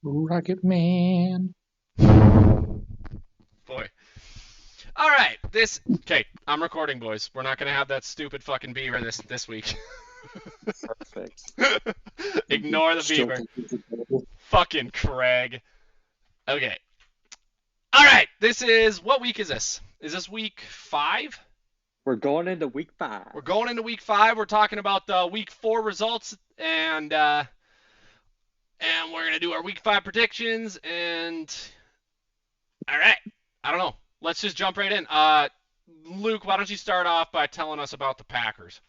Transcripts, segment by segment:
Rocket Man. Boy. All right. Okay, I'm recording, boys. We're not going to have that stupid fucking beaver this week. Perfect. Ignore the Still beaver. think it's available. Fucking Craig. Okay. All right. What week is this? Is this week 5? We're going into week 5. We're going into week 5. We're talking about the week 4 results and we're going to do our week 5 predictions and all right. I don't know. Let's just jump right in. Luke, why don't you start off by telling us about the Packers?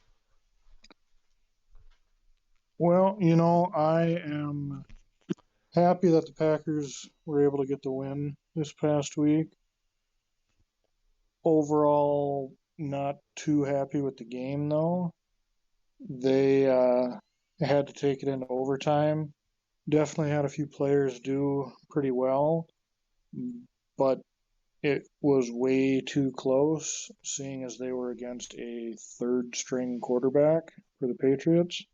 Well, I am happy that the Packers were able to get the win this past week. Overall, not too happy with the game, though. They had to take it into overtime. Definitely had a few players do pretty well, but it was way too close, seeing as they were against a third string quarterback for the Patriots.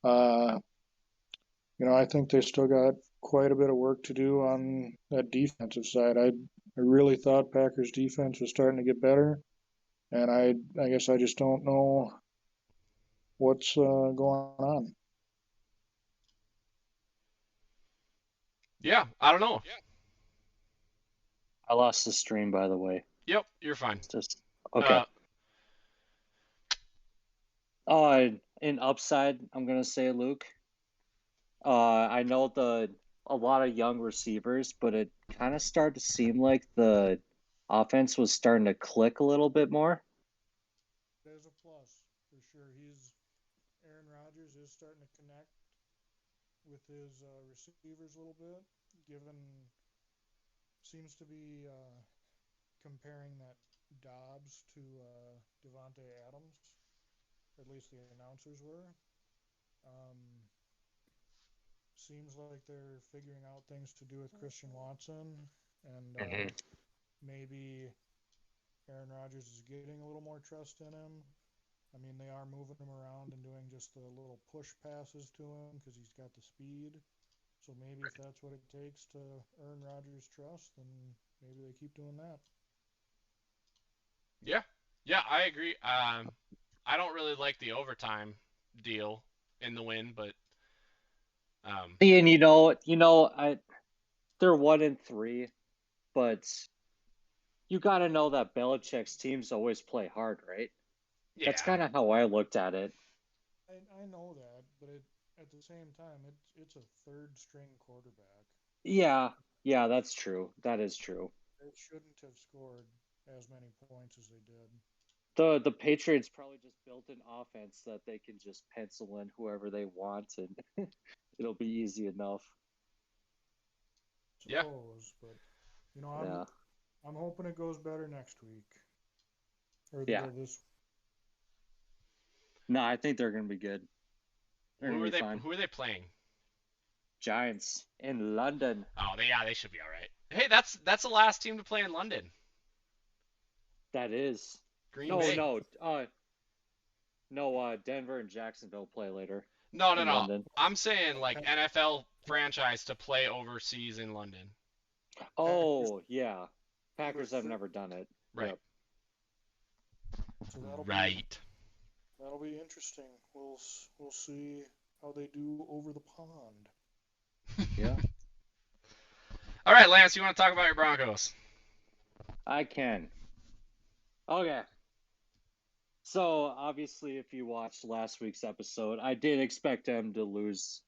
Uh, I think they still got quite a bit of work to do on that defensive side. I really thought Packers defense was starting to get better, and I guess I just don't know what's going on. Yeah, I don't know. I lost the stream, by the way. Yep, you're fine. Just okay. Uh, In upside, I'm gonna say Luke. I know a lot of young receivers, but it kind of started to seem like the offense was starting to click a little bit more. There's a plus for sure. Aaron Rodgers is starting to connect with his receivers a little bit, given seems to be comparing that Dobbs to Devontae Adams. At least the announcers were. Um, Seems like they're figuring out things to do with Christian Watson, and Mm-hmm. maybe Aaron Rodgers is getting a little more trust in him. I mean, they are moving him around and doing just the little push passes to him because he's got the speed. So maybe if that's what it takes to earn Rodgers' trust, then maybe they keep doing that. yeah, yeah, I agree. I don't really like the overtime deal in the win, but um, And they're 1-3, but you got to know that Belichick's teams always play hard, right? That's yeah, kind of how I looked at it. I know that, but at the same time, it's a third string quarterback. Yeah, yeah, that's true. That is true. They shouldn't have scored as many points as they did. The Patriots probably just built an offense that they can just pencil in whoever they want, and it'll be easy enough. yeah. Suppose, but you know, Yeah, I'm hoping it goes better next week or yeah. this. No, I think they're gonna be good. They're Who gonna are be they? fine. Who are they playing? Giants in London. Oh, they should be all right. Hey, that's the last team to play in London. That is. Green No, Bay. no, no. Denver and Jacksonville play later No, no, in no. London. I'm saying like NFL franchise to play overseas in London. Oh, yeah. Number Packers have three. never done it. Right. Yep. So Right. that'll be interesting. We'll see how they do over the pond. Yeah. All right, Lance, you want to talk about your Broncos? I can. Okay. So obviously, if you watched last week's episode, I did expect them to lose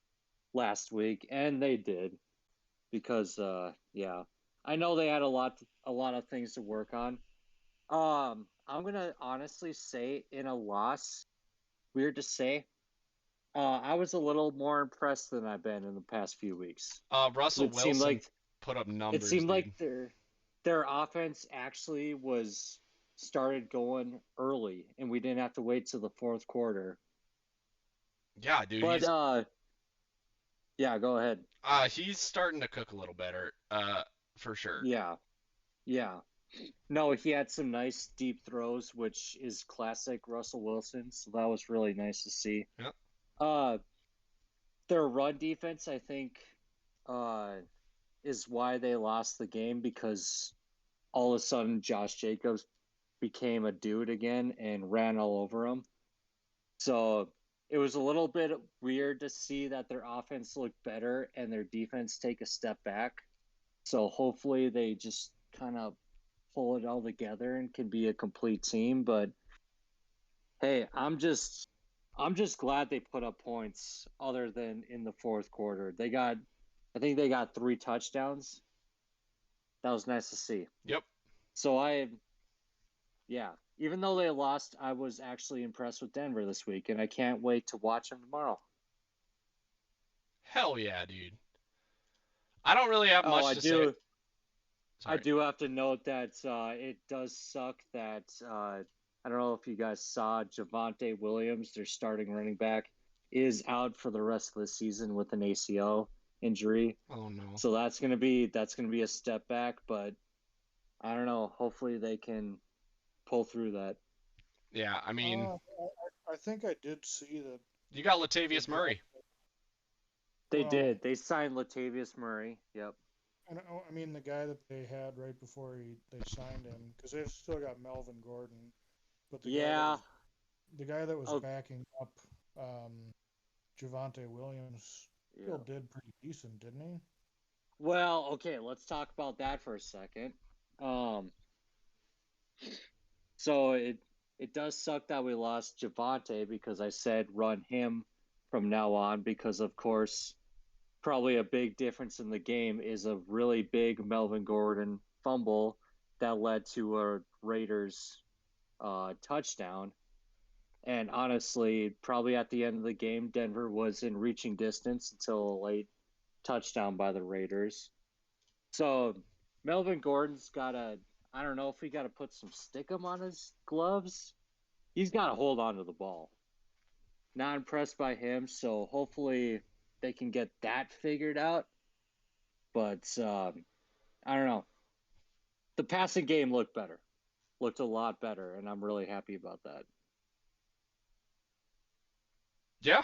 last week, and they did because, yeah, I know they had a lot of things to work on. I'm gonna honestly say in a loss, weird to say, I was a little more impressed than I've been in the past few weeks because Russell Wilson put up it numbers, seemed like dude. their offense actually was started going early, and we didn't have to wait till the fourth quarter. Yeah, dude, But yeah, go ahead. he's starting to cook a little better, for sure. Yeah, yeah. No, he had some nice deep throws, which is classic Russell Wilson. So that was really nice to see. Yep. Uh, their run defense, I think, is why they lost the game, because all of a sudden Josh Jacobs became a dude again and ran all over him. So it was a little bit weird to see that their offense looked better and their defense take a step back. So hopefully they just kind of pull it all together and can be a complete team. But hey, I'm just glad they put up points other than in the fourth quarter. I think they got 3 touchdowns. That was nice to see. Yep. So yeah, even though they lost, I was actually impressed with Denver this week, and I can't wait to watch them tomorrow. Hell yeah, dude. I don't really have much to say. I do have to note that it does suck that I don't know if you guys saw Javonte Williams, their starting running back, is out for the rest of the season with an ACL injury. Oh no. So that's gonna be a step back, but I don't know. Hopefully they can pull through that. Yeah, I mean, I think I did see that. you got Latavius Murray. They Well, did. They signed Latavius Murray. Yep. And I mean the guy that they had right before they signed him, because they've still got Melvin Gordon, but Yeah. the guy that was Oh. backing up Javonte Williams still did pretty decent, didn't he? Well, okay, let's talk about that for a second. So it does suck that we lost Javonte, because I said run him from now on, because of course probably a big difference in the game is a really big Melvin Gordon fumble that led to a Raiders touchdown. And honestly, probably at the end of the game, Denver was in reaching distance until a late touchdown by the Raiders. So Melvin Gordon's I don't know if he got to put some stickum on his gloves. He's got to hold on to the ball. Not impressed by him, so hopefully they can get that figured out. But I don't know. The passing game looked a lot better, and I'm really happy about that. Yeah.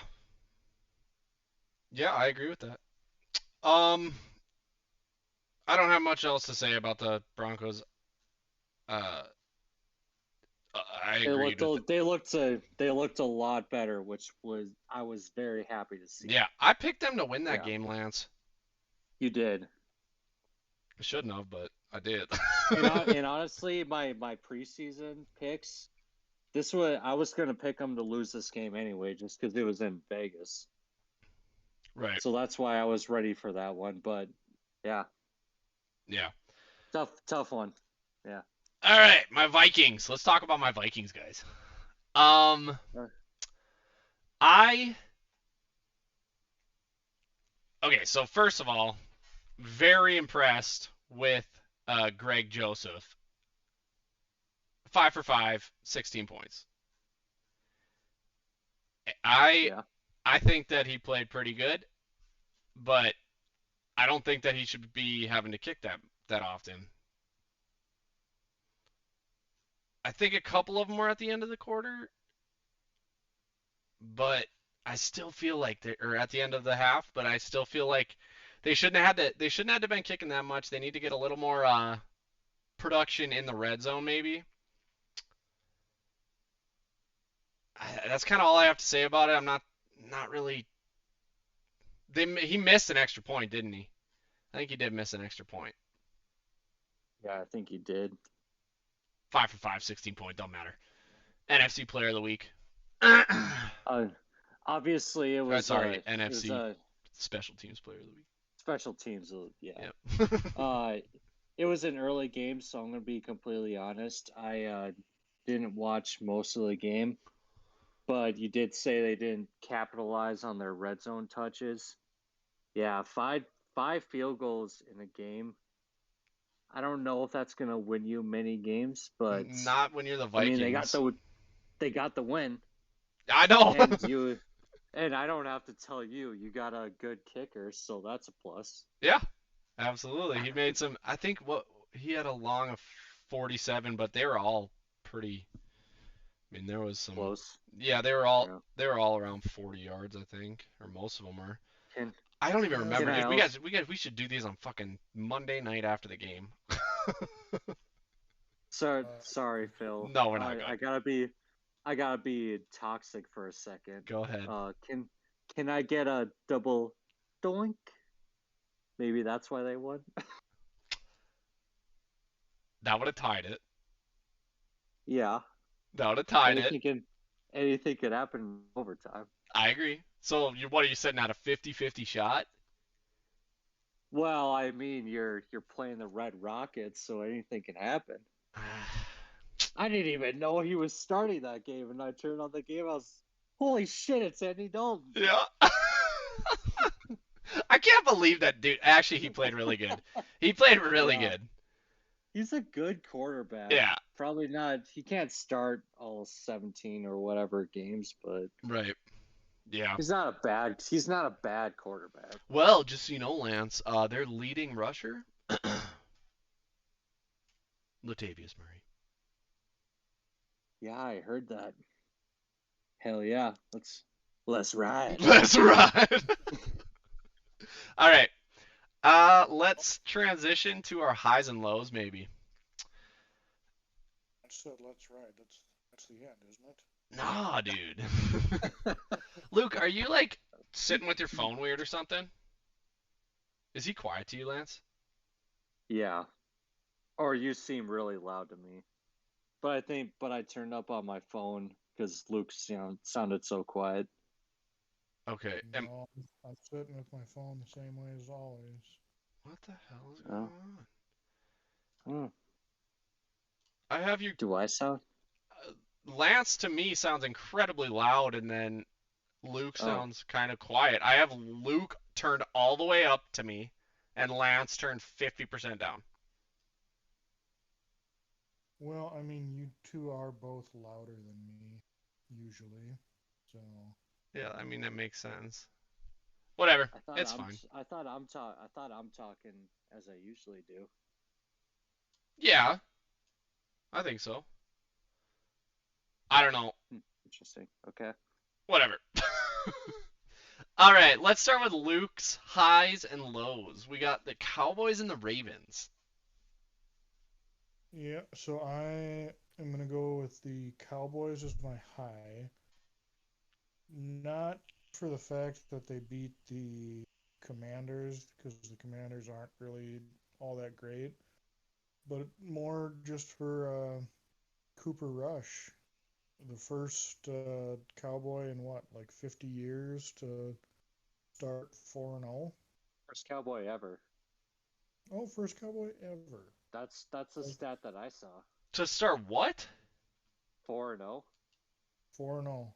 Yeah, I agree with that. I don't have much else to say about the Broncos. I agree. They looked a lot better, which I was very happy to see. Yeah, I picked them to win that game, Lance. You did. I shouldn't have, but I did. and honestly, my preseason picks, I was gonna pick them to lose this game anyway, just because it was in Vegas. Right. So that's why I was ready for that one. But yeah. Yeah. Tough one. Yeah. All right, my Vikings. Let's talk about my Vikings, guys. Okay, so first of all, very impressed with Greg Joseph. 5 for 5, 16 points. I think that he played pretty good, but I don't think that he should be having to kick that often. I think a couple of them were at the end of the quarter, but I still feel like or at the end of the half, but I still feel like they shouldn't have been kicking that much. They need to get a little more production in the red zone, maybe. That's kind of all I have to say about it. I'm not really. He missed an extra point, didn't he? I think he did miss an extra point. Yeah, I think he did. 5 for 5, 16 point, don't matter. NFC Player of the Week. Obviously, it was. NFC Special Teams Player of the Week. Special Teams, yeah. Yep. It was an early game, so I'm going to be completely honest. I didn't watch most of the game, but you did say they didn't capitalize on their red zone touches. Yeah, five field goals in a game. I don't know if that's going to win you many games, but not when you're the Vikings. I mean, they got the win. I know. And I don't have to tell you got a good kicker, so that's a plus. Yeah, absolutely. He made some. I think he had a long of 47, but they were all pretty. I mean, there was some close. Yeah, they were all around 40 yards, I think, or most of them were. I don't even remember. Can I We should do these on fucking Monday night after the game. Sorry, Phil. No, we're not I gotta be toxic for a second. Go ahead. Can I get a double doink? Maybe that's why they won. That would have tied it. Yeah. That would have tied it. Anything could happen in overtime. I agree. So what are you sitting at, a 50-50 shot? Well, I mean, you're playing the Red Rockets, so anything can happen. I didn't even know he was starting that game, and I turned on the game. I was, holy shit, it's Andy Dalton. Yeah. I can't believe that dude. Actually, he played really good. He played really good. He's a good quarterback. Yeah. Probably not. He can't start all 17 or whatever games, but Right. Yeah. he's not a bad quarterback. Well, just so you know, Lance, their leading rusher, Latavius Murray. Yeah, I heard that. Hell yeah. Let's ride. Let's ride. All right. Let's transition to our highs and lows, maybe. I said let's ride. That's the end, isn't it? Nah, dude. Luke, are you like sitting with your phone weird or something? Is he quiet to you, Lance? Yeah. Or you seem really loud to me. But I turned up on my phone because Luke sounded so quiet. Okay. No, I'm sitting with my phone the same way as always. What the hell is going on? Hmm. I have you. Do I sound? Lance to me sounds incredibly loud, and then Luke sounds kind of quiet. I have Luke turned all the way up to me, and Lance turned 50% down. Well, I mean, you two are both louder than me, usually. So. Yeah, I mean that makes sense. Whatever, it's fine. I thought I'm talking as I usually do. Yeah, I think so. I don't know. Interesting. Okay. Whatever. All right, let's start with Luke's highs and lows. We got the Cowboys and the Ravens. Yeah, so I am going to go with the Cowboys as my high. Not for the fact that they beat the Commanders, because the Commanders aren't really all that great, but more just for Cooper Rush. The first Cowboy in like 50 years to start 4-0. First Cowboy ever. Oh, first Cowboy ever. That's a stat that I saw. To start what? 4-0. 4-0.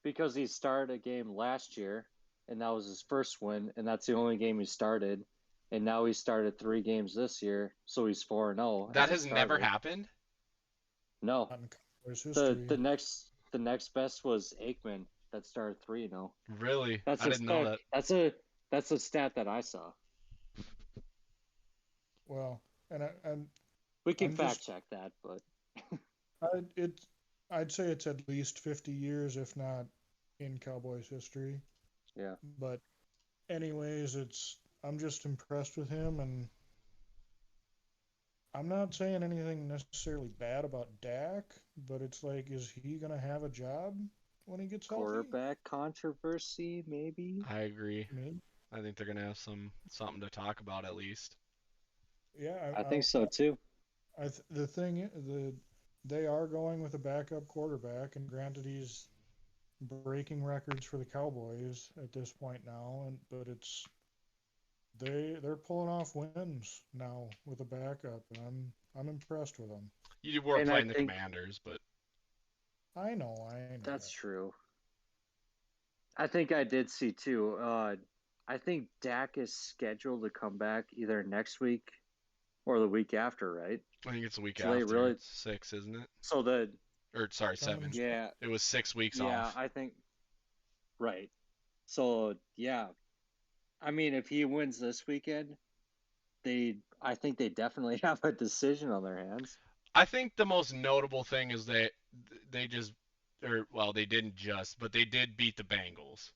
Because he started a game last year, and that was his first win, and that's the only game he started. And now he started 3 games this year, so he's 4-0. That has never happened? No. Not in Cowboys history. The next best was Aikman that started 3-0. Really? I didn't know that. That's a stat that I saw. Well, and we can fact check that, but I'd say it's at least 50 years, if not in Cowboys history. Yeah. But anyways, I'm just impressed with him, and I'm not saying anything necessarily bad about Dak, but it's like, is he gonna have a job when he gets healthy? Quarterback controversy, maybe. I agree. Maybe. I think they're gonna have something to talk about at least. Yeah, I think so too. They are going with a backup quarterback, and granted, he's breaking records for the Cowboys at this point now, but they're pulling off wins now with a backup, and I'm impressed with them. You were playing the Commanders, but I know. That's true. I think I did see too. I think Dak is scheduled to come back either next week or the week after, right? I think it's the week after. It's 6, isn't it? So Or sorry, 7. Yeah. It was 6 weeks off. Yeah, I think. Right. So yeah, I mean, if he wins this weekend, I think they definitely have a decision on their hands. I think the most notable thing is they didn't just, but they did beat the Bengals.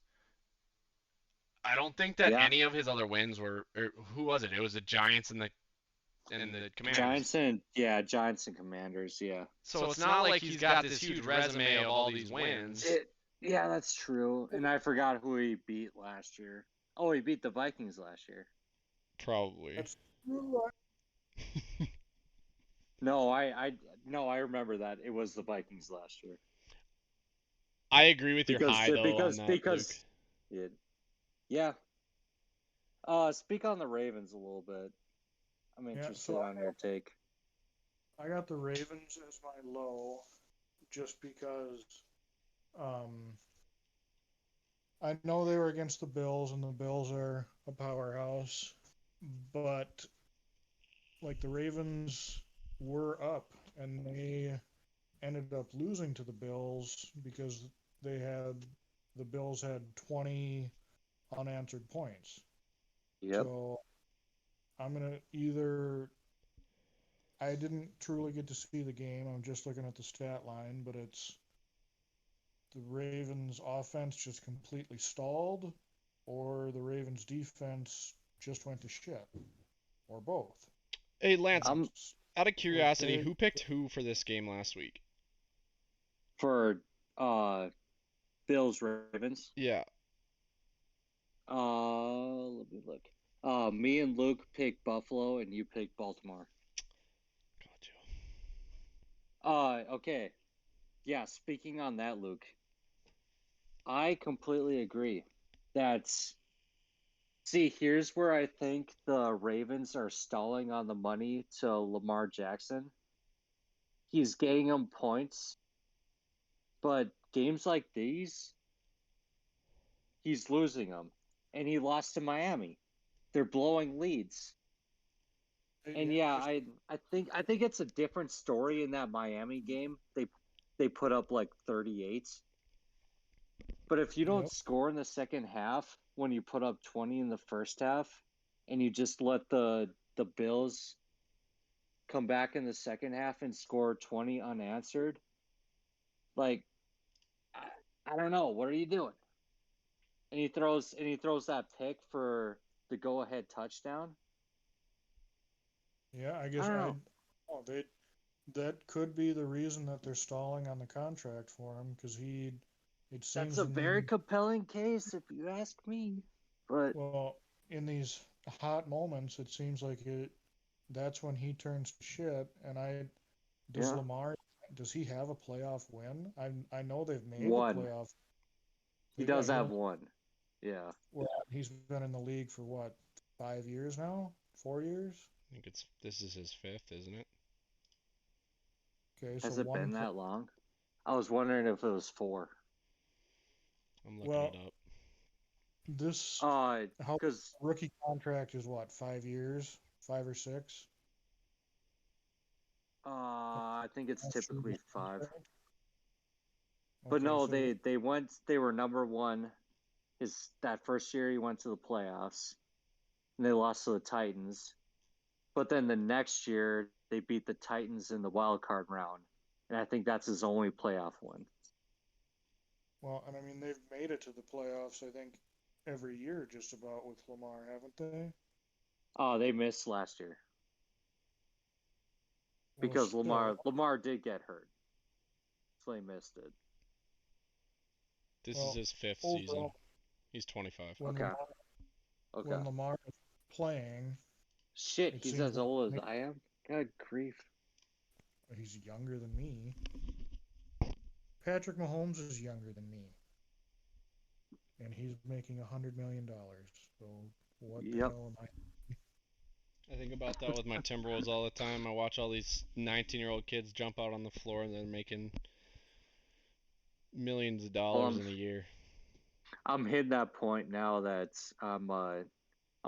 I don't think that Yeah. any of his other wins were. Or who was it? It was the Giants and the Commanders. Giants and Commanders. Yeah. So it's not like he's got this huge resume of all these wins. Yeah, that's true. And I forgot who he beat last year. Oh, he beat the Vikings last year. Probably. That's true. No, I remember that. It was the Vikings last year. I agree with your high though because on that, because Luke. yeah. Speak on the Ravens a little bit. I'm interested on your take. I got the Ravens as my low, just because I know they were against the Bills, and the Bills are a powerhouse, but like the Ravens were up, and they ended up losing to the Bills because the Bills had 20 unanswered points. Yep. So I'm gonna I didn't truly get to see the game. I'm just looking at the stat line, but it's the Ravens offense just completely stalled, or the Ravens defense just went to shit, or both. Hey Lance, out of curiosity, Okay. who picked who for this game last week? For Bills Ravens. Yeah. Let me look. Me and Luke picked Buffalo, and you picked Baltimore. Gotcha. Okay. Yeah, speaking on that, Luke, I completely agree. See, here's where I think the Ravens are stalling on the money to Lamar Jackson. He's getting them points, but games like these, he's losing them. And he lost to Miami. They're blowing leads. And yeah, I think it's a different story in that Miami game. They put up like 38. But if you don't score in the second half when you put up 20 in the first half, and you just let the Bills come back in the second half and score 20 unanswered, like I don't know, what are you doing? And he throws that pick for the go ahead touchdown. Yeah, I guess that could be the reason that they're stalling on the contract for him, because it seems that's a very compelling case if you ask me. But well, in these hot moments, it seems like that's when he turns to shit. And Lamar, does he have a playoff win? I know they've made one. the playoff. He does have one. Yeah. Well, he's been in the league for what, 5 years now? 4 years? I think this is his 5th, isn't it? Okay, Has it been that long? I was wondering if it was 4. I'm looking it up. This because rookie contract is what, 5 years, 5 or 6? I think it's typically 5. Okay, but no, so they were number 1. That first year he went to the playoffs, and they lost to the Titans. But then the next year they beat the Titans in the wild card round, and I think that's his only playoff win. Well, and I mean they've made it to the playoffs, I think, every year just about with Lamar, haven't they? Oh, they missed last year because Lamar did get hurt, so they missed it. This is his 5th season. He's 25. When Lamar is playing, shit, he's as old as I am. God grief. He's younger than me. Patrick Mahomes is younger than me, and he's making $100 million. So what the hell am I? I think about that with my Timberwolves all the time. I watch all these 19-year-old kids jump out on the floor and they're making millions of dollars in a year. I'm hitting that point now that I'm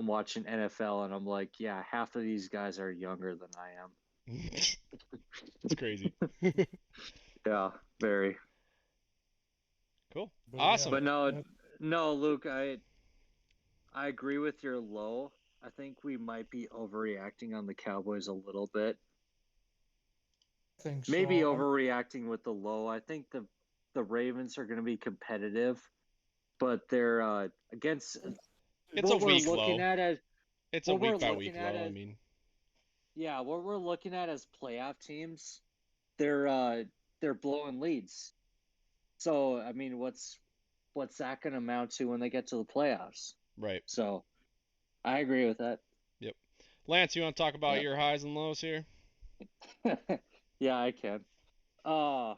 watching NFL and I'm like, yeah, half of these guys are younger than I am. It's crazy. Yeah, very. Cool. Awesome. But no, Luke, I agree with your low. I think we might be overreacting on the Cowboys a little bit. Maybe overreacting with the low. I think the Ravens are going to be competitive, but they're against It's a what we're week looking low. at as It's a what we're week by week looking at low. I as mean, yeah, what we're looking at as playoff teams, they're blowing leads. So I mean, what's that going to amount to when they get to the playoffs? right. So I agree with that. Yep. Lance, you want to talk about Yeah, your highs and lows here? yeah, I can. Uh,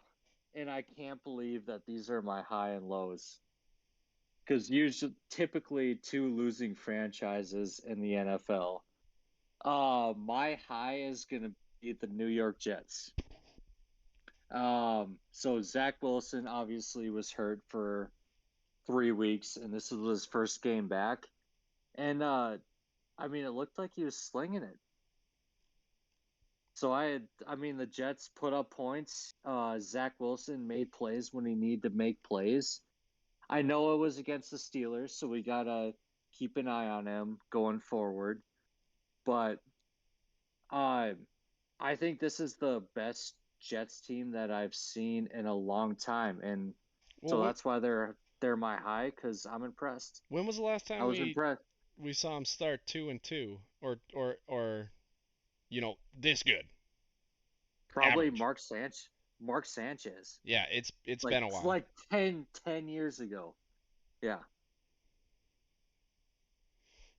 and I can't believe that these are my high and lows because usually, typically, two losing franchises in the NFL. My high is gonna be the New York Jets. So Zach Wilson obviously was hurt for 3 weeks, and this was his first game back. And I mean, it looked like he was slinging it. So I mean, the Jets put up points. Zach Wilson made plays when he needed to make plays. I know it was against the Steelers, so we gotta keep an eye on him going forward. But uh, I think this is the best Jets team that I've seen in a long time, and Well, so that's why they're my high because I'm impressed. when was the last I time was impressed. we saw him start 2-2 or this good Probably average? Mark Sanchez, Yeah, it's like been a while. like 10 years ago. Yeah.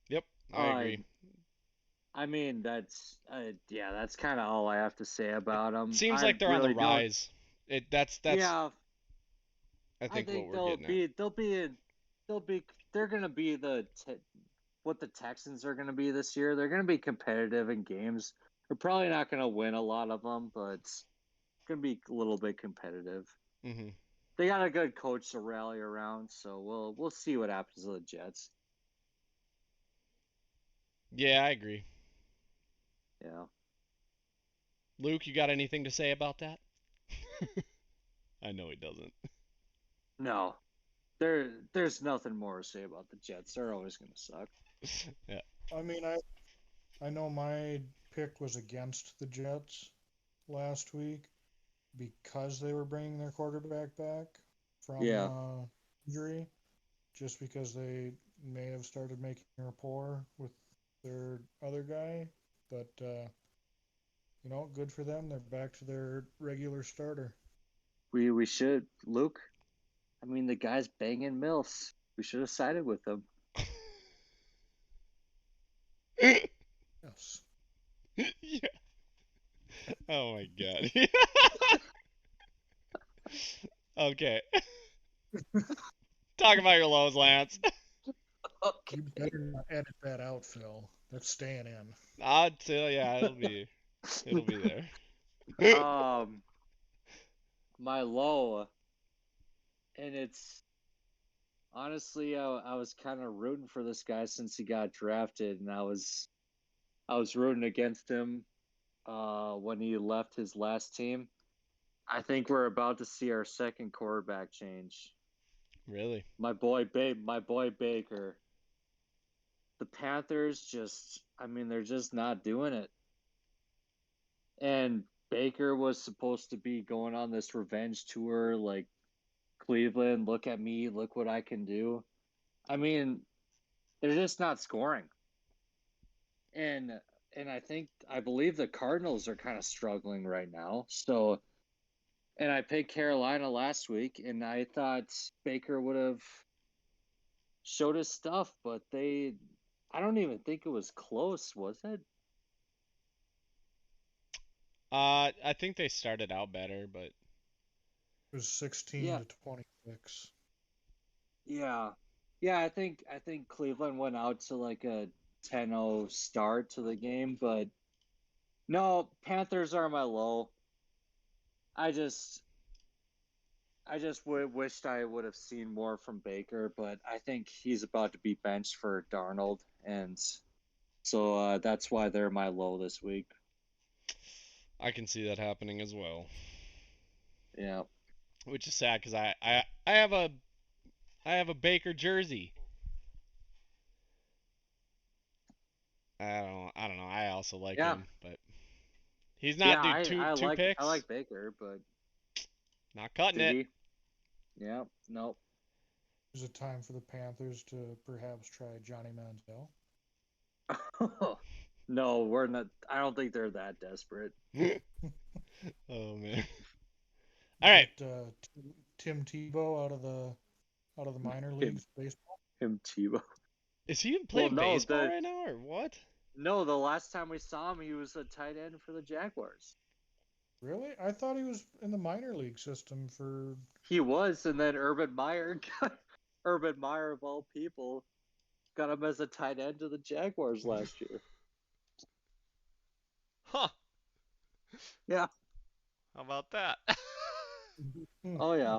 Yep, I Uh, agree. I mean yeah, that's kind of all I have to say It about them. seems I like they're on the really don't. rise. That's Yeah, I I think what think we're getting at. they're gonna be what the Texans are gonna be this year. They're gonna be competitive in games. They're probably not gonna win a lot of them, but it's gonna be a little bit competitive. Hmm. They got a good coach to rally around, so we'll see what happens to the Jets. Yeah, I agree. Yeah. Luke, you got anything to say about that? I know he doesn't. No, there's nothing more to say about the Jets. They're always gonna suck. Yeah. I mean, I know my pick was against the Jets last week because they were bringing their quarterback back from Yeah. injury, just because they may have started making rapport with their other guy. But good for them. They're back to their regular starter. We should Luke. I mean, the guy's banging milfs. We should have sided with him. Yes. Yeah. Oh my god. Okay. Talk about your lows, Lance. Okay. You better not edit that out, Phil. That's staying in. I'll tell yeah, it'll be there. um, my low, and it's honestly, I was kind of rooting for this guy since he got drafted, and I was rooting against him when he left his last team. I think we're about to see our second quarterback change. Really? My boy Baker. The Panthers I mean, they're just not doing it. And Baker was supposed to be going on this revenge tour, like Cleveland, look at me, look what I can do. I mean, they're just not scoring. And I believe the Cardinals are kind of struggling right now. So, and I picked Carolina last week, and I thought Baker would have showed his stuff, but I don't even think it was close, was it? I think they started out better, but It was 16 Yeah, to 26. yeah, yeah. I think Cleveland went out to like a 10-0 start to the game, but no, Panthers are my low. I just wished I would have seen more from Baker, but I think he's about to be benched for Darnold, and so that's why they're my low this week. I can see that happening as well. Yeah, Which is sad because I have a Baker jersey. I don't know. I also like yeah, him, but he's yeah. not dude two I picks. like Baker, but Not cutting did it. he? Yeah, nope. Is it time for the Panthers to perhaps try Johnny Manziel? No, we're not. I don't think they're that desperate. Oh man. All right. Get Tim Tebow out of the minor Him, leagues baseball. him Tebow. Is he even Well, playing no, baseball right now or what? no. The last time we saw him, he was a tight end for the Jaguars. Really? I thought he was in the minor league system for. He was, and then Urban Meyer, Urban Meyer of all people, got him as a tight end to the Jaguars last year. Huh. Yeah. How about that? Oh yeah.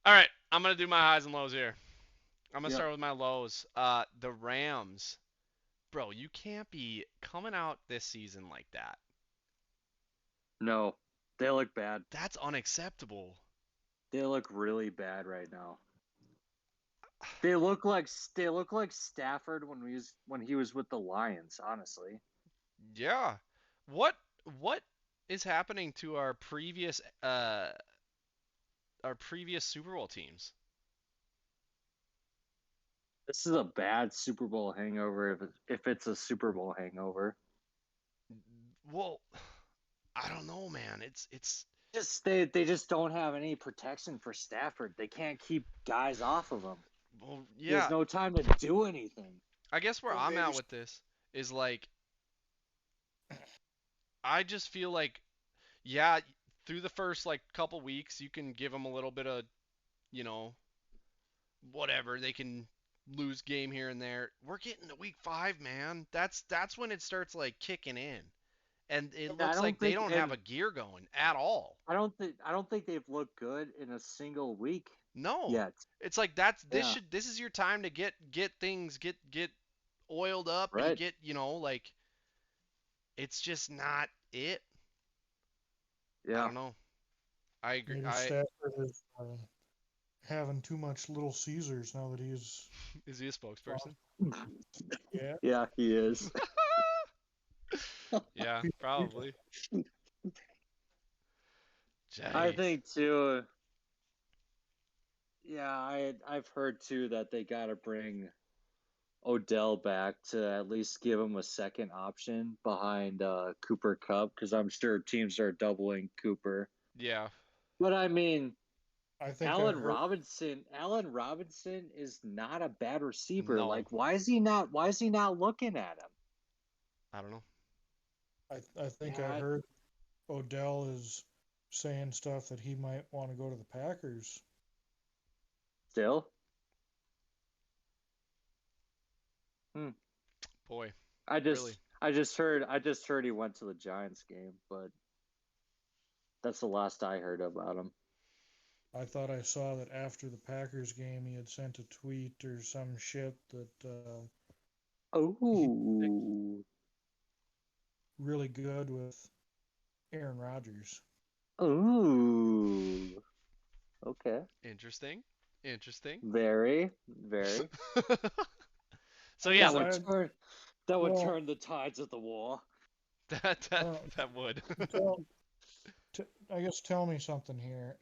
All right, I'm gonna do my highs and lows here. I'm gonna Yep. start with my lows. The Rams, bro, you can't be coming out this season like that. No, they look bad. That's unacceptable. They look really bad right now. They look like Stafford when he was with the Lions. Honestly, Yeah. What is happening to our previous Super Bowl teams? this is a bad Super Bowl hangover. If it's a Super Bowl hangover, Well, I don't know, man. It's just they just don't have any protection for Stafford. They can't keep guys off of him. well, He has yeah. no time to do anything. I guess where Well, I'm maybe at with this is like I just feel like yeah, through the first like couple weeks you can give them a little bit of, you know, whatever. They can lose game here and there. We're getting to week 5, man. That's when it starts like kicking in. And it I looks don't like they think, don't have a gear going at all. I don't think they've looked good in a single week No. yet. It's like Yeah, this is your time to get things get oiled up and right. get, you know, like it's just not it. I Yeah. don't know. I agree. Maybe Stafford is having too much Little Caesars now that he's. Is he a spokesperson? Yeah. Yeah, he is. Yeah, People. probably. I Jeez. think too. Yeah, I've heard too that they got to bring Odell back to at least give him a second option behind Cooper Cup because I'm sure teams are doubling Cooper. Yeah. But I mean, I think I heard. Allen Robinson is not a bad receiver. No. Like, why is he not looking at him? I don't know. I think I Yeah, heard Odell is saying stuff that he might want to go to the Packers. still. Boy, I really. just I just heard he went to the Giants game, but that's the last I heard about him. I thought I saw that after the Packers game, he had sent a tweet or some shit that he's Oh. really good with Aaron Rodgers. Ooh. Okay. Interesting. Interesting. Very, very. So yeah, That would I- turn that would well- turn the tides of the war. that would. Tell, I guess tell me something here.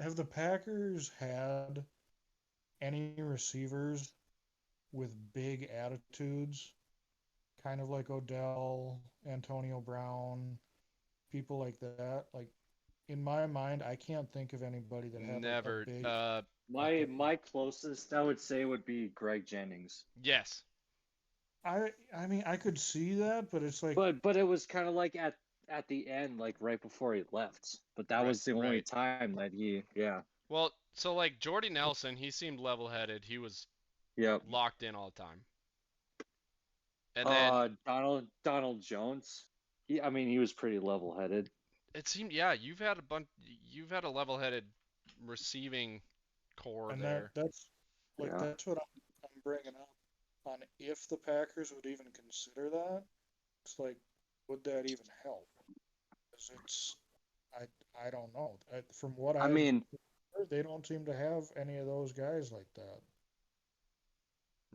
Have the Packers had any receivers with big attitudes, kind of like Odell, Antonio Brown, people like that? Like in my mind, I can't think of anybody that had Never. like a big. My closest I would say would be Greg Jennings. Yes. I mean I could see that, but it's like But it was kind of like at the end, like right before he left. But that Right, was the only right. time that yeah. Well, so like Jordy Nelson, he seemed level-headed. He was Yep. locked in all the time. And then Donald Jones. I mean he was pretty level headed. it seemed, yeah, you've had a level-headed receiving core and there. that's like Yeah. that's what I'm bringing up on if the Packers would even consider that. It's like, would that even help? Because it's I don't know. From what I I've mean, heard, they don't seem to have any of those guys like that.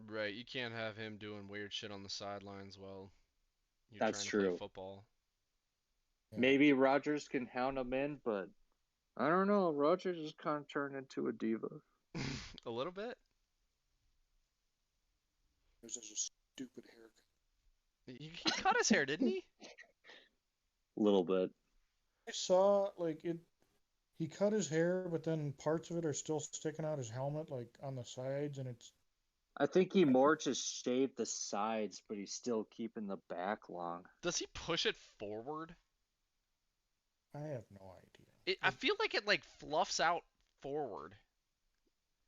Right, you can't have him doing weird shit on the sidelines while you're That's trying to play true. football. Yeah. maybe Rodgers can hound him in, but I don't know. Roger just kind of turned into a diva. A little bit. This is a stupid haircut. He cut his hair, didn't he? A little bit. I saw like it. He cut his hair, but then parts of it are still sticking out his helmet, like on the sides, and it's. I think he more just shaved the sides, but he's still keeping the back long. Does he push it forward? I have no idea. I feel like it like fluffs out forward.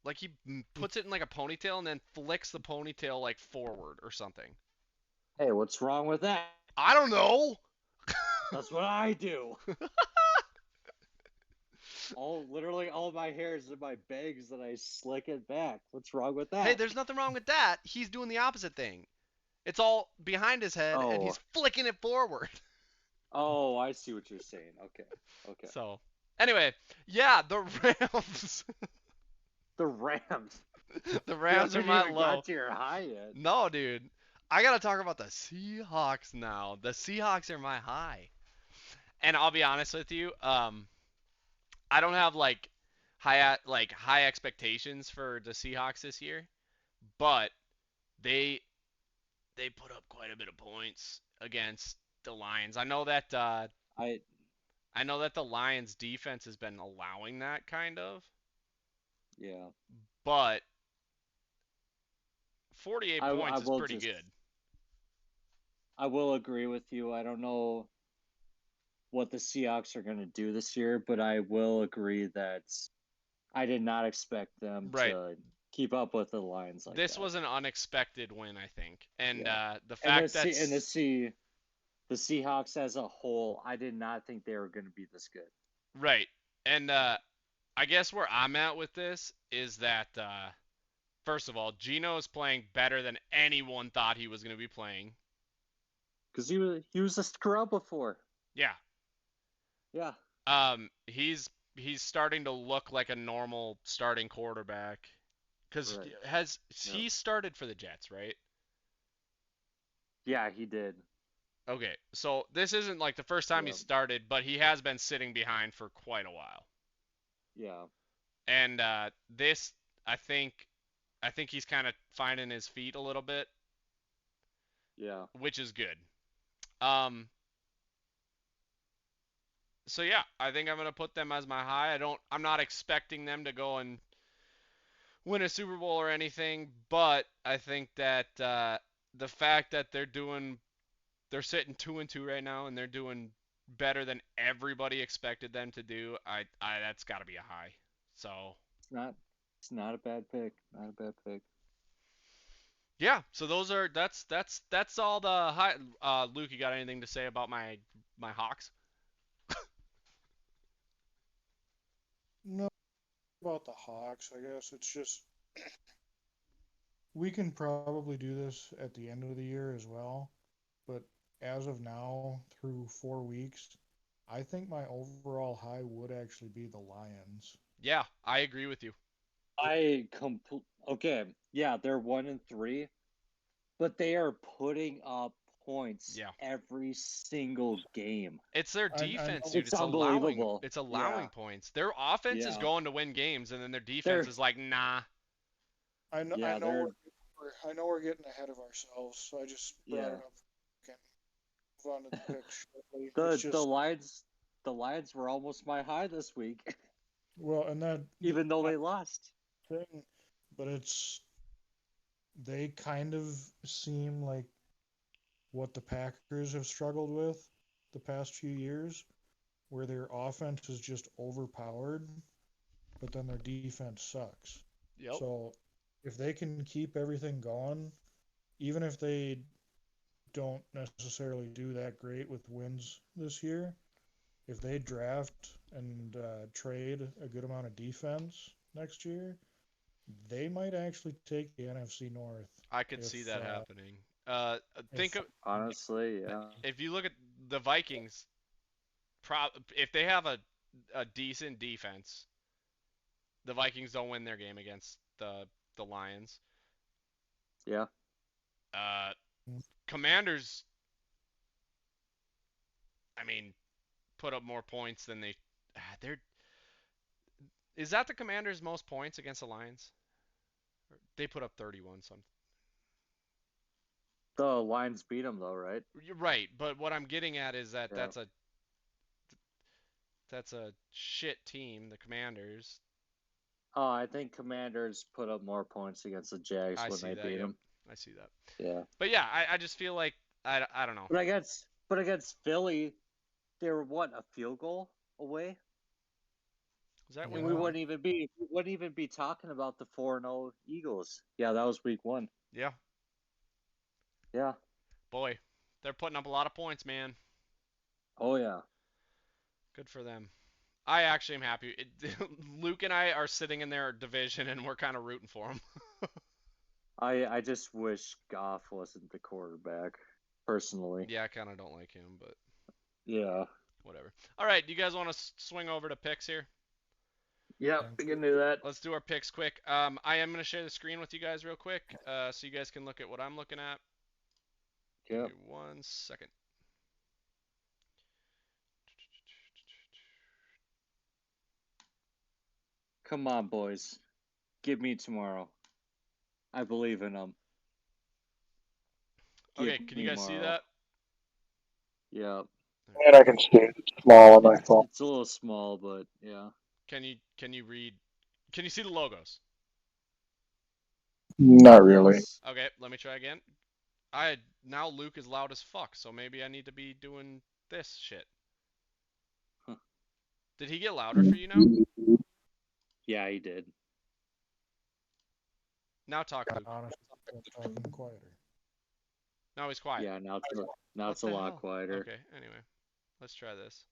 Like he puts it in like a ponytail and then flicks the ponytail like forward or something. Hey, what's wrong with that? I don't know. That's what I do. Literally all my hair is in my bangs and I slick it back. What's wrong with that? Hey, there's nothing wrong with that. He's doing the opposite thing. It's all behind his head and he's flicking it forward. Oh, I see what you're saying. Okay. So, anyway, yeah, the Rams. The Rams. The Rams are my low. Got to your high yet. No, dude. I gotta talk about the Seahawks now. The Seahawks are my high. And I'll be honest with you, I don't have like high expectations for the Seahawks this year, but they put up quite a bit of points against the Lions. I know that the Lions defense has been allowing that kind of. Yeah. But 48 points is pretty good. I will agree with you. I don't know what the Seahawks are going to do this year, but I will agree that I did not expect them to keep up with the Lions like this that. Was an unexpected win, I think. And the fact that the Seahawks as a whole, I did not think they were going to be this good. Right. And I guess where I'm at with this is that first of all, Geno is playing better than anyone thought he was going to be playing. Because he was a scrub before. Yeah. Yeah. He's starting to look like a normal starting quarterback. Because he started for the Jets, right? Yeah, he did. Okay, so this isn't like the first time he started, but he has been sitting behind for quite a while. Yeah. And this, I think he's kind of finding his feet a little bit. Yeah. Which is good. So yeah, I think I'm gonna put them as my high. I'm not expecting them to go and win a Super Bowl or anything, but I think that the fact that they're sitting 2-2 right now and they're doing better than everybody expected them to do, that's got to be a high. So it's not a bad pick. Not a bad pick. Yeah, so that's all the high. Luke, you got anything to say about my Hawks? No, about the Hawks. I guess it's just we can probably do this at the end of the year as well, but as of now, through 4 weeks, I think my overall high would actually be the Lions. Yeah, I agree with you. Okay, yeah, they're 1-3, but they are putting up points every single game. It's their defense, dude. It's unbelievable. It's allowing points. Their offense is going to win games, and then their defense is like, nah. I know we're getting ahead of ourselves, so I just brought it up. Okay. Move on to the pick shortly. The Lions were almost my high this week. Well, and that even though they lost. But they kind of seem like what the Packers have struggled with the past few years, where their offense is just overpowered, but then their defense sucks. Yep. So if they can keep everything going, even if they don't necessarily do that great with wins this year, if they draft and trade a good amount of defense next year, they might actually take the NFC North. I could see that happening. Honestly, yeah. If you look at the Vikings, if they have a decent defense, the Vikings don't win their game against the Lions. Yeah. Commanders, I mean, put up more points than they're Is that the Commanders' most points against the Lions? They put up 31 something. The Lions beat them though, right? You're right, but what I'm getting at is that Yeah. that's a shit team, the Commanders. Oh, I think Commanders put up more points against the Jags I when see they that. beat Yep, them. I see that. Yeah. But yeah, I just feel like I don't know. But against Philly, they were what, a field goal away? Was that And week we one? wouldn't even be talking about the 4-0 Eagles. Yeah, that was week 1. Yeah. Yeah. Boy, they're putting up a lot of points, man. Oh yeah. Good for them. I actually am happy. Luke and I are sitting in their division, and we're kind of rooting for them. I just wish Goff wasn't the quarterback, personally. Yeah, I kind of don't like him, but Yeah. whatever. All right, do you guys want to swing over to picks here? Yeah, we can do that. Let's do our picks quick. I am going to share the screen with you guys real quick, so you guys can look at what I'm looking at. Give Yep. me 1 second. Come on, boys. Give me tomorrow. I believe in them. Okay, can you guys see that? Yeah. And I can see it. It's small on my phone. It's a little small, but yeah. Can you read? Can you see the logos? Not really. Yes. Okay, let me try again. Now Luke is loud as fuck, so maybe I need to be doing this shit. Huh. Did he get louder for you now? Yeah, he did. Now talk, Luke. Honestly, I'm talking quieter. Now he's quiet. Yeah, now What it's a the lot hell? quieter. Okay, anyway. Let's try this.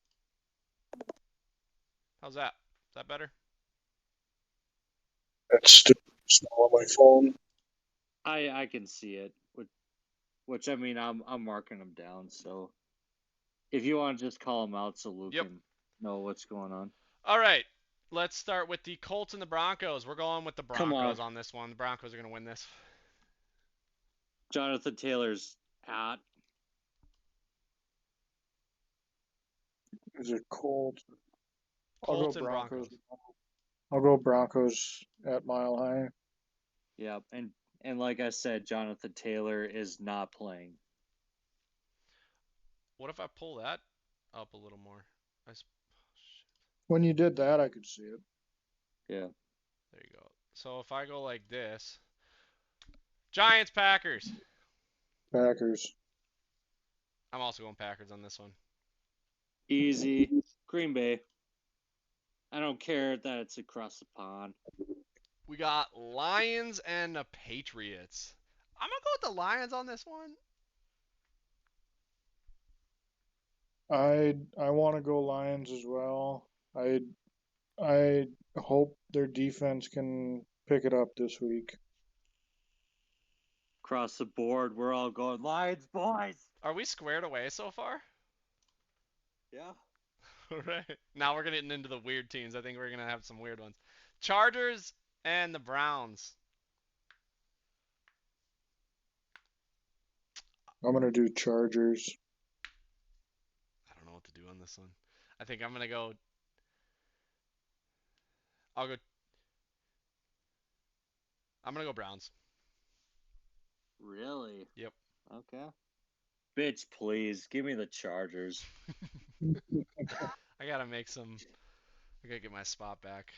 How's that? Is that better? It's still small on my phone. I can see it. Which I mean, I'm marking them down. So if you want to just call them out, so Luke Yep. can know what's going on. All right. Let's start with the Colts and the Broncos. We're going with the Come Broncos on. on this one. The Broncos are going to win this. Jonathan Taylor's out. Is it cold? Colts and Broncos. I'll go Broncos at Mile High. Yep, and like I said, Jonathan Taylor is not playing. What if I pull that up a little more? Shit. When you did that, I could see it. Yeah. There you go. So if I go like this, Giants, Packers. Packers. I'm also going Packers on this one. Easy. Green Bay. I don't care that it's across the pond. We got Lions and the Patriots. I'm gonna go with the Lions on this one. I want to go Lions as well. I hope their defense can pick it up this week. Across the board, we're all going Lions, boys. Are we squared away so far? Yeah. Right. Now we're getting into the weird teams. I think we're gonna have some weird ones. Chargers and the Browns. I'm gonna do Chargers. I don't know what to do on this one. I think I'm gonna go. I'll go. I'm gonna go Browns. Really? Yep. Okay. Bitch, please give me the Chargers. I gotta make some. I gotta get my spot back.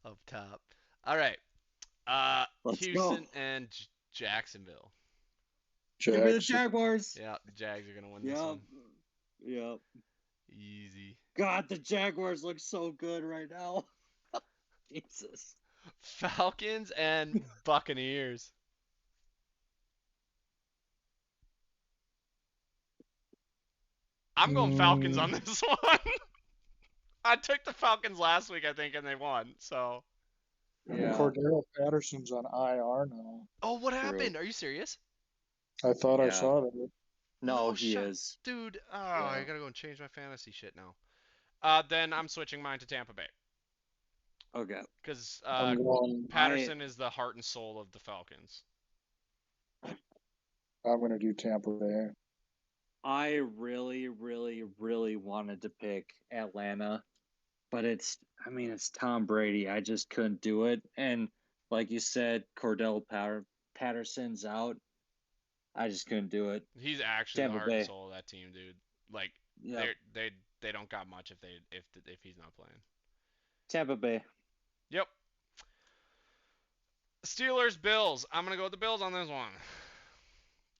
Up top. All right. Let's Houston go. and Jacksonville. Give me the Jackson. Jaguars. Yeah, the Jags are gonna win this Yep. one. Yep. Easy. God, the Jaguars look so good right now. Jesus. Falcons and Buccaneers. I'm going Falcons on this one. I took the Falcons last week, I think, and they won. So. Yeah. Cordero Patterson's on IR now. Oh, what True. happened? Are you serious? I thought I Yeah. saw that. No, he is. Dude, Yeah. I gotta go and change my fantasy shit now. Then I'm switching mine to Tampa Bay. Okay. Because I'm going. Patterson is the heart and soul of the Falcons. I'm gonna do Tampa Bay. I really, really, really wanted to pick Atlanta, but it's Tom Brady. I just couldn't do it. And like you said, Patterson's out. I just couldn't do it. He's actually the Tampa heart and Bay. soul of that team, dude. Like Yep. they don't got much if he's not playing. Tampa Bay. Yep. Steelers, Bills. I'm gonna go with the Bills on this one.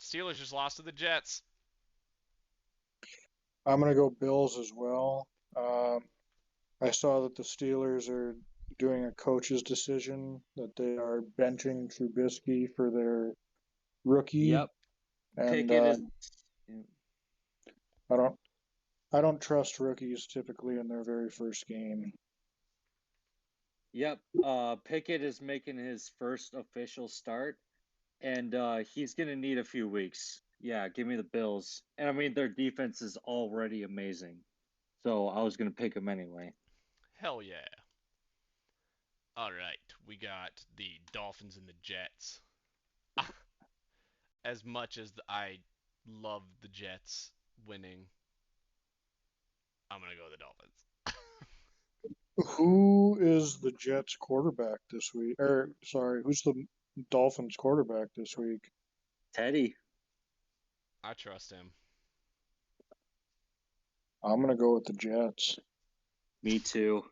Steelers just lost to the Jets. I'm going to go Bills as well. I saw that the Steelers are doing a coach's decision that they are benching Trubisky for their rookie, Yep. and Pickett is. I don't I don't trust rookies typically in their very first game. Yep. Pickett is making his first official start, and he's gonna need a few weeks. Yeah, give me the Bills. And I mean, their defense is already amazing, so I was gonna pick them anyway. Hell yeah. All right, we got the Dolphins and the Jets. As much as I love the Jets winning, I'm gonna go with the Dolphins. Who is the Jets quarterback this week? Or sorry, who's the Dolphins quarterback this week? Teddy. I trust him. I'm gonna go with the Jets. Me too.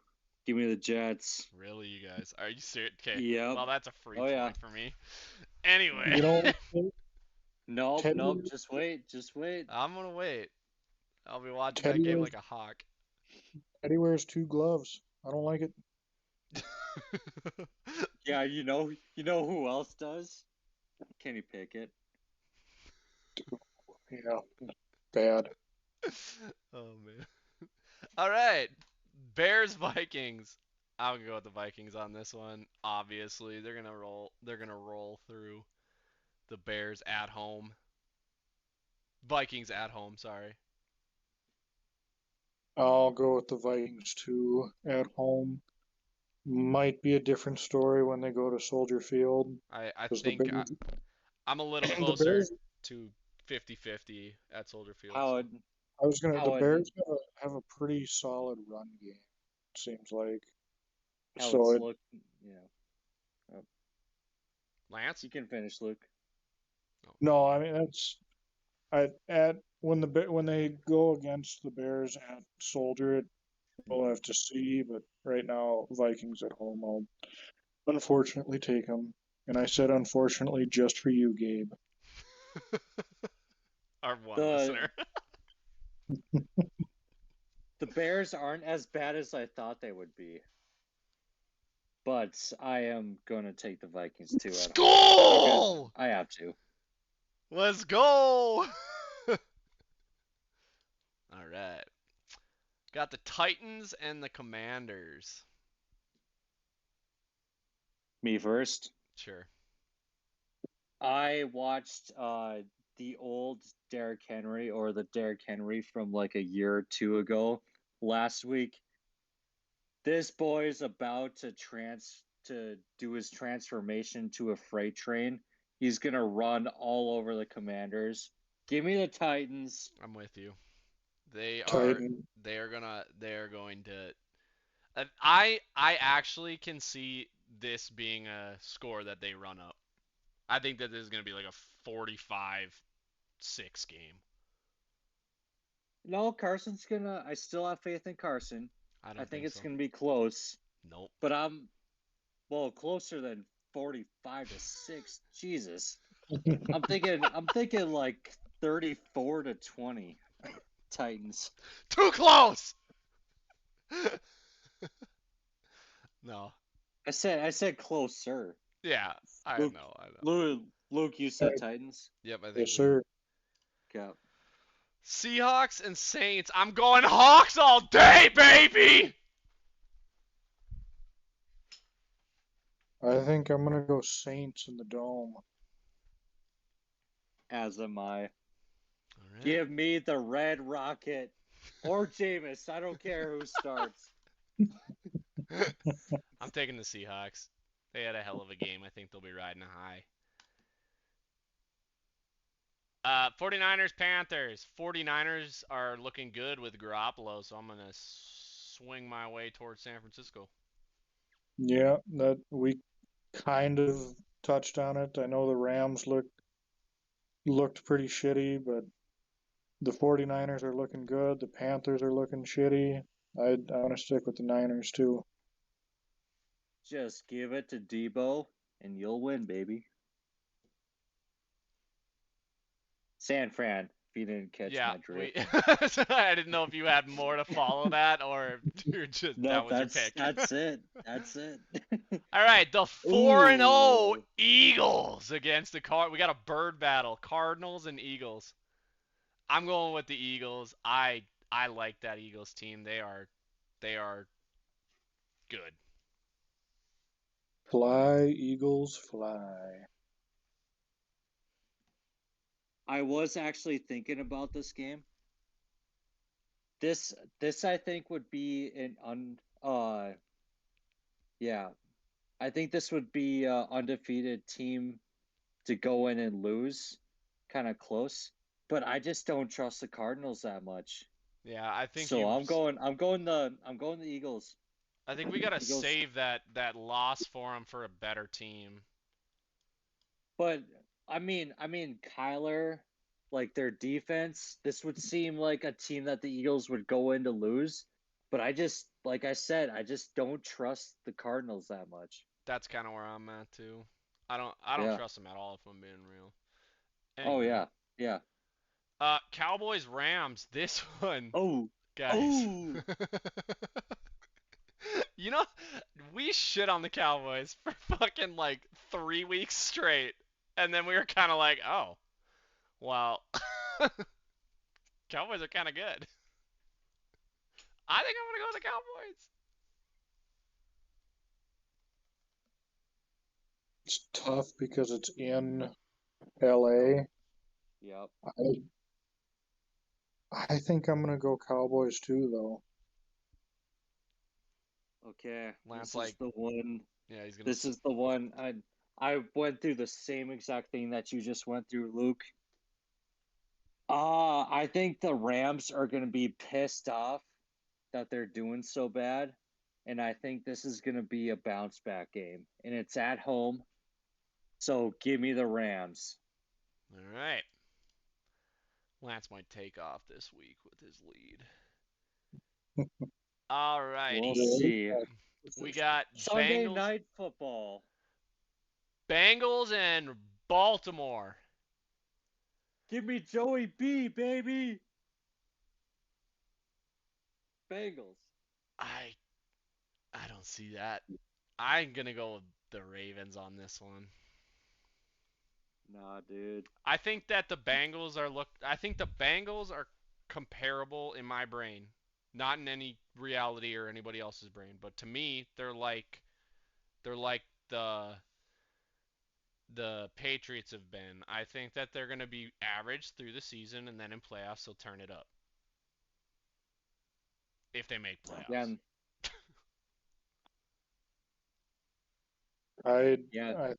Give me the Jets. Really, you guys? Are you serious? Okay. Yep. Well, that's a free Oh, point yeah. for me. Anyway. You know, Nope, Teddy- nope. Just wait. Just wait. I'm gonna wait. I'll be watching Teddy that game was- like a hawk. Eddie wears 2 gloves. I don't like it. Yeah, you know who else does? Kenny Pickett. Yeah, bad. Oh man. All right. Bears Vikings. I'm gonna go with the Vikings on this one. Obviously, they're gonna roll. They're gonna roll through the Bears at home. Vikings at home. Sorry. I'll go with the Vikings too at home. Might be a different story when they go to Soldier Field. I 'Cause the think Bears, I'm a little the closer Bears, to 50-50 at Soldier Field. How so- it, I was gonna. The how it- Bears have a pretty solid run game. Seems like. how So it's looked. Yeah, Lance? you can finish, Luke. no, I mean that's at when when they go against the Bears at Soldier, we'll have to see. But right now, Vikings at home. I'll unfortunately take them, and I said unfortunately just for you, Gabe. Our one The- listener. The Bears aren't as bad as I thought they would be. But I am gonna take the Vikings too. At home. Goal! I have to. Let's go! All right. Got the Titans and the Commanders. Me first. Sure. I watched the old Derrick Henry or the Derrick Henry from like a year or two ago last week. This boy's about to do his transformation to a freight train. He's gonna run all over the Commanders. Give me the Titans. I'm with you. They are Titan. they are going to I actually can see this being a score that they run up. I think that this is going to be like a 45-6 game. No, Carson's gonna. I still have faith in Carson. I don't I think it's so. gonna be close, Nope. but I'm closer than 45-6. Jesus, I'm thinking like 34-20. Titans. Too close. No. I said closer. Yeah, I Luke- know. Luke, you said Hey. Titans. Yep, I think Yes, sir. Okay. Seahawks and Saints. I'm going Hawks all day, baby. I think I'm gonna go Saints in the dome. As am I. All right. Give me the Red Rocket or Jameis. I don't care who starts. I'm taking the Seahawks. They had a hell of a game. I think they'll be riding a high. 49ers, Panthers. 49ers are looking good with Garoppolo, so I'm going to swing my way towards San Francisco. Yeah, that we kind of touched on it. I know the Rams looked pretty shitty, but the 49ers are looking good. The Panthers are looking shitty. I want to stick with the Niners too. Just give it to Debo, and you'll win, baby. San Fran, if you didn't catch Yeah, my drift. I didn't know if you had more to follow that or just No, that was your pick. that's it. That's it. All right, the 4-0 Ooh. Eagles against the Card. We got a bird battle, Cardinals and Eagles. I'm going with the Eagles. I like that Eagles team. They are good. Fly, Eagles, fly. I was actually thinking about this game. This I think would be yeah. I think this would be an undefeated team to go in and lose, kind of close. But I just don't trust the Cardinals that much. Yeah, I think So I'm going the Eagles. I think we gotta Eagles. save that loss for them for a better team. But I mean Kyler, like their defense, this would seem like a team that the Eagles would go in to lose. But I just, like I said, I just don't trust the Cardinals that much. That's kind of where I'm at too. I don't Yeah. trust them at all if I'm being real. Oh Anyway, yeah. Cowboys Rams. This one, Oh. guys. Oh. You know, we shit on the Cowboys for fucking like 3 weeks straight, and then we were kind of like, oh, well, Cowboys are kind of good. I think I'm gonna go with the Cowboys. It's tough because it's in LA. Yep. I think I'm gonna go Cowboys too, though. Okay. Lance, This like, is the one. yeah, he's gonna. This is the one. I went through the same exact thing that you just went through, Luke. I think the Rams are going to be pissed off that they're doing so bad, and I think this is going to be a bounce back game, and it's at home. So give me the Rams. All right. Lance might take off this week with his lead. All right. We'll see. We got Sunday Bengals, night football. Bengals and Baltimore. Give me Joey B, baby. Bengals. I don't see that. I'm gonna go with the Ravens on this one. Nah, dude. I think that the Bengals are comparable in my brain, not in any reality or anybody else's brain, but to me they're like the Patriots have been. I think that they're going to be average through the season and then in playoffs they'll turn it up. If they make playoffs. Yeah. I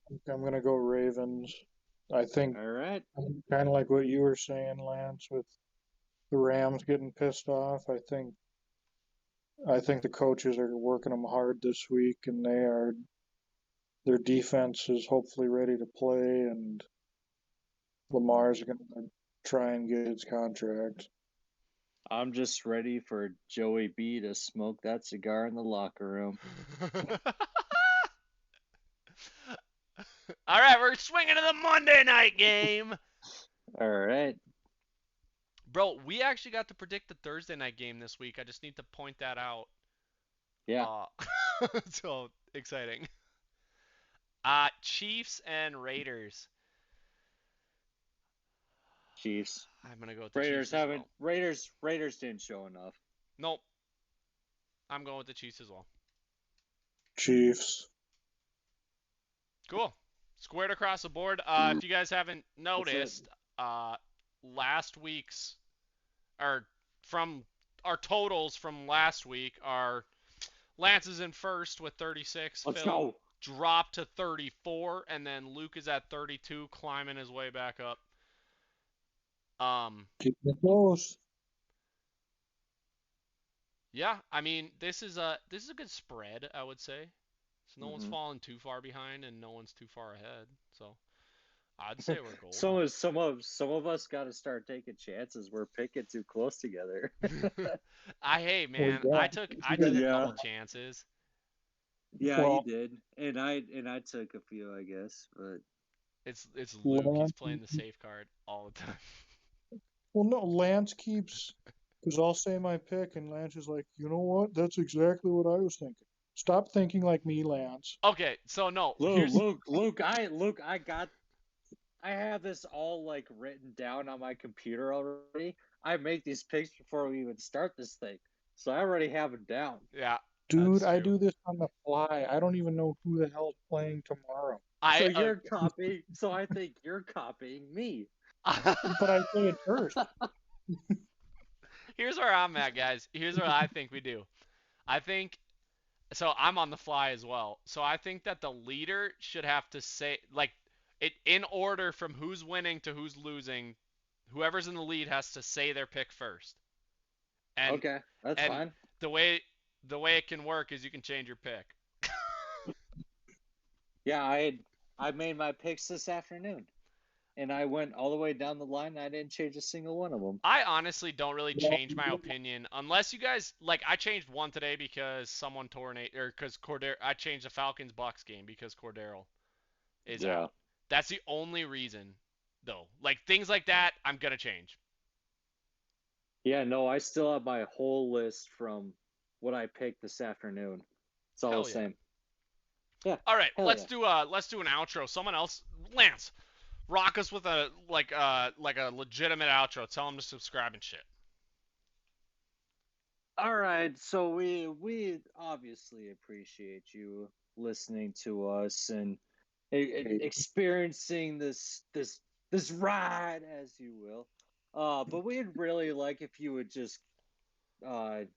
think I'm gonna go Ravens. I think All right. kind of like what you were saying, Lance, with the Rams getting pissed off. I think the coaches are working them hard this week, and their defense is hopefully ready to play, and Lamar's going to try and get his contract. I'm just ready for Joey B to smoke that cigar in the locker room. All right, we're swinging to the Monday night game. All right. Bro, we actually got to predict the Thursday night game this week. I just need to point that out. Yeah. So exciting. Chiefs and Raiders. Chiefs. I'm gonna go with the Raiders Chiefs as haven't. well. Raiders didn't show enough. Nope. I'm going with the Chiefs as well. Chiefs. Cool. Squared across the board. If you guys haven't noticed, last week's from our totals from last week are Lance is in first with 36. Let's Phil go. dropped to 34, and then Luke is at 32, climbing his way back up. Keep it close. Yeah, I mean, this is a good spread, I would say. So no one's Mhm. falling too far behind and no one's too far ahead. So I'd say we're golden. Some of us got to start taking chances. We're picking too close together. Hey Well, man, yeah. I took a Yeah. couple chances. Yeah, you Well, did, and I took a few, I guess, but It's Luke. He's Lance, playing the safe card all the time. well, no, Lance keeps, because I'll say my pick, and Lance is like, you know what? That's exactly what I was thinking. Stop thinking like me, Lance. Okay, so no, Luke, I have this all like written down on my computer already. I make these picks before we even start this thing, so I already have them down. yeah, Dude, that's I true. do this on the fly. I don't even know who the hell's playing tomorrow. So I you're copying. So I think you're copying me. But I say it first. Here's where I'm at, guys. Here's what I think we do. I think so. I'm on the fly as well. So I think that the leader should have to say like it in order from who's winning to who's losing. Whoever's in the lead has to say their pick first. And Okay, that's and fine. the way it can work is you can change your pick. Yeah, I made my picks this afternoon, and I went all the way down the line. And I didn't change a single one of them. I honestly don't really change my opinion unless you guys like. I changed one today because someone tornado or because Cordero. I changed the Falcons Bucks game because Cordero is Yeah. out. That's the only reason, though. Like things like that, I'm gonna change. Yeah, no, I still have my whole list from what I picked this afternoon. It's all Hell the yeah. same. Yeah. All right, Hell let's yeah. do an outro. Someone else, Lance, rock us with a like a legitimate outro. Tell them to subscribe and shit. All right, so we obviously appreciate you listening to us and experiencing this ride, as you will. But we'd really like if you would just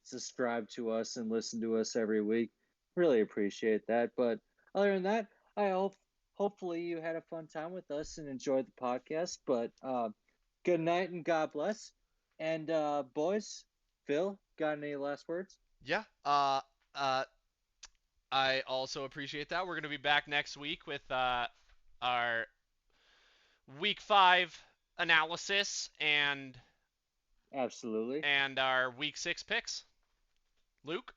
subscribe to us and listen to us every week. Really appreciate that. But other than that, I hopefully you had a fun time with us and enjoyed the podcast. But good night and God bless. And boys, Phil, got any last words? Yeah. I also appreciate that. We're gonna be back next week with our week 5 analysis Absolutely. and our week 6 picks. Luke.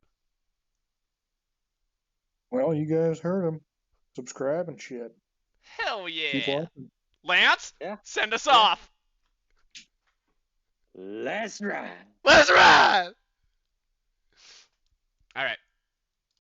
Well, you guys heard him. Subscribe and shit. Hell Keep yeah. watching. Lance, Yeah. send us Yeah. off. Let's ride. Let's ride. All right.